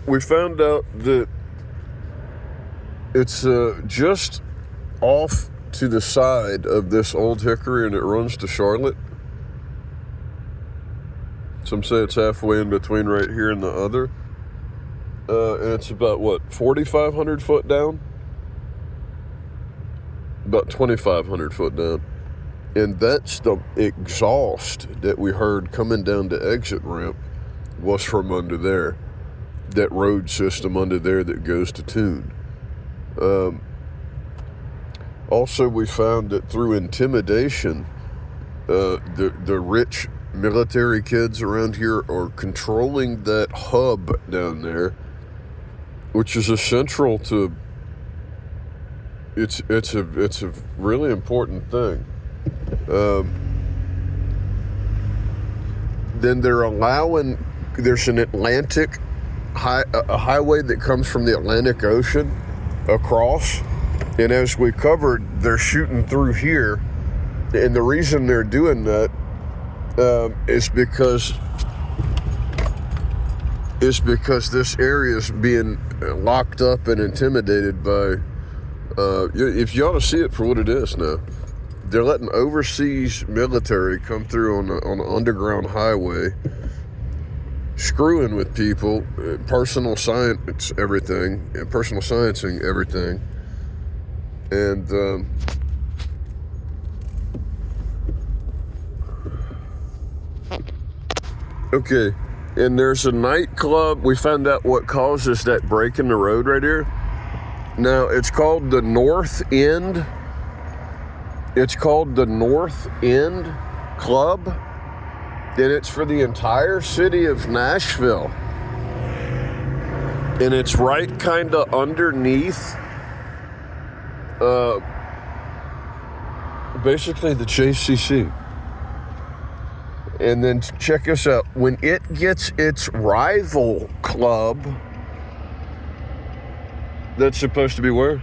we found out that it's just off to the side of this Old Hickory, and it runs to Charlotte. Some say it's halfway in between right here and the other. And it's about, 4,500 foot down? About 2,500 foot down. And that's the exhaust that we heard coming down the exit ramp was from under there. That road system under there that goes to Tune. Also, we found that through intimidation, the rich military kids around here are controlling that hub down there, which is essential to. It's a really important thing. Then they're allowing. There's an Atlantic a highway that comes from the Atlantic Ocean across, and as we covered, they're shooting through here, and the reason they're doing that is because this area is being locked up and intimidated by. If you ought to see it for what it is now, they're letting overseas military come through on an underground highway, screwing with people, personal sciencing everything, and okay, and there's a nightclub. We found out what causes that break in the road right here. Now, it's called the North End. It's called the North End Club, and it's for the entire city of Nashville. And it's right kind of underneath, basically the JCC. And then check this out. When it gets its rival club, that's supposed to be where?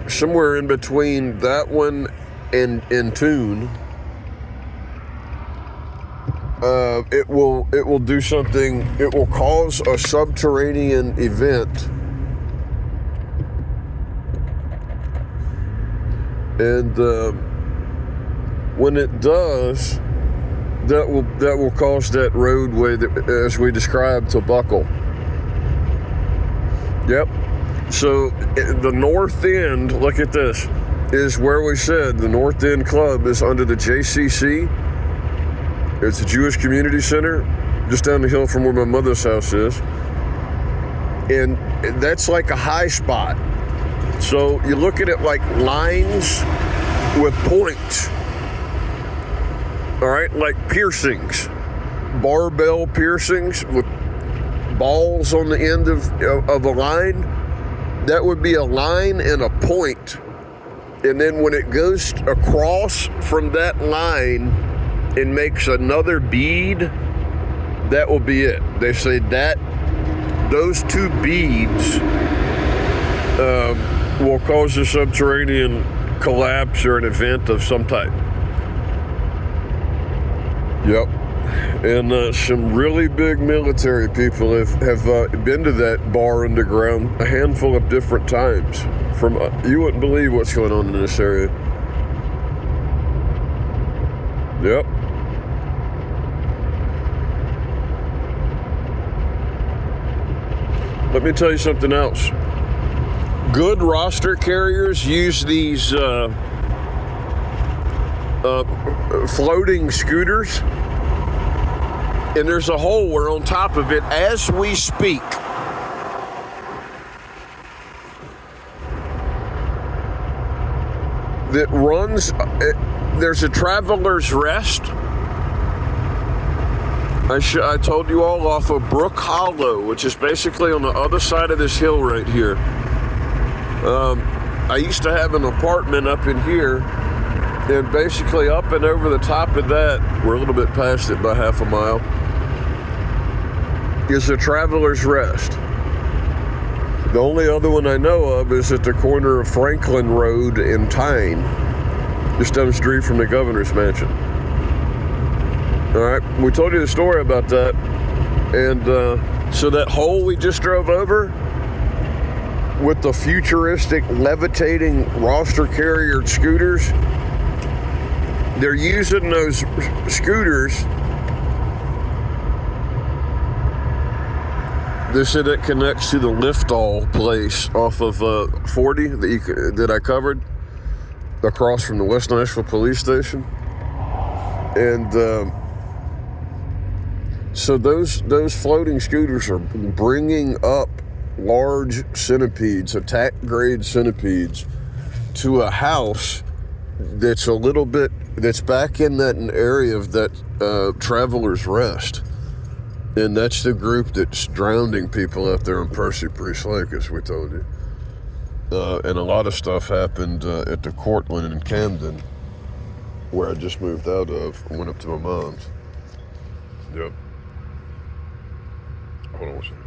Somewhere in between that one and Tune. It will do something. It will cause a subterranean event, and when it does, that will cause that roadway that, as we described, to buckle. Yep. So the North End, look at this, is where we said the North End Club is under the JCC. It's a Jewish community center just down the hill from where my mother's house is. And that's like a high spot. So you look at it like lines with points. All right, like piercings, barbell piercings with balls on the end of a line. That would be a line and a point. And then when it goes across from that line and makes another bead, that will be it. They say that those two beads will cause a subterranean collapse or an event of some type. Yep. And some really big military people have been to that bar underground a handful of different times. You wouldn't believe what's going on in this area. Yep. Let me tell you something else. Good roster carriers use these floating scooters, and there's a hole where on top of it, as we speak, that runs, there's a Traveler's Rest. I told you all, off of Brook Hollow, which is basically on the other side of this hill right here. I used to have an apartment up in here, and basically up and over the top of that, we're a little bit past it by half a mile, is a Traveler's Rest. The only other one I know of is at the corner of Franklin Road and Tyne, just down the street from the governor's mansion. All right, we told you the story about that. And so that hole we just drove over with the futuristic levitating roster carrier scooters, they're using those scooters. They said it connects to the Liftall place off of 40 that I covered across from the West Nashville police station. And so those floating scooters are bringing up large centipedes, attack grade centipedes, to a house that's that's back in that area of that Traveler's Rest. And that's the group that's drowning people out there in Percy Priest Lake, as we told you. And a lot of stuff happened at the Cortland in Camden, where I just moved out of. I went up to my mom's. Yep. Hold on one second.